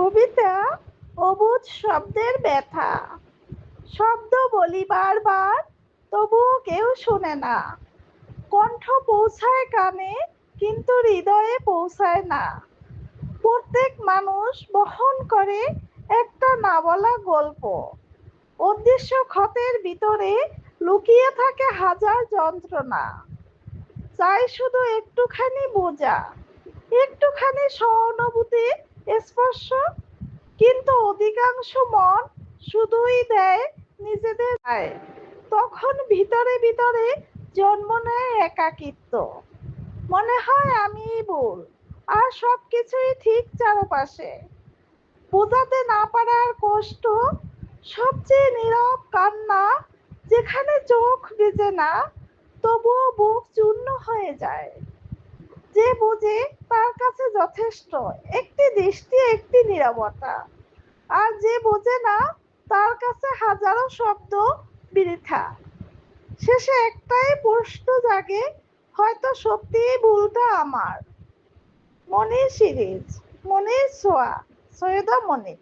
কবিতা অবুঝ শব্দের ব্যথা। শব্দ বলি বারবার, তবুও কেউ শোনে না। কণ্ঠ পৌঁছায় কানে, কিন্তু হৃদয়ে পৌঁছায় না। প্রত্যেক মানুষ বহন করে একটা না বলা গল্প। অদৃশ্য ক্ষতের ভিতরে লুকিয়ে থাকে হাজার যন্ত্রণা। চাই শুধু একটুখানি বোঝা, একটুখানি সহানুভূতি, স্পর্শ। কিন্তু অধিকাংশ মন শুধুই দেয় নিজেদের দায়। তখন ভিতরে ভিতরে জন্ম নেয় একাকিত্ব। মনে হয় আমিই ভুল, আর সবকিছুই ঠিক চারপাশে। বোঝাতে না পারার কষ্ট সবচেয়ে নীরব কান্না, যেখানে চোখ ভিজে না, তবুও বুক চূর্ণ হয়ে যায়। যে বোঝে তার কাছে যথেষ্ট একটি দৃষ্টি, একটি নীরবতা। আর যে বোঝে না, তার কাছে হাজারো শব্দ বৃথা। শেষে একটাই প্রশ্ন জাগে, হয়তো সত্যিই ভুলটা আমার। মনির সিরিজ, মনির ছোঁয়া, সৈয়দা মনির।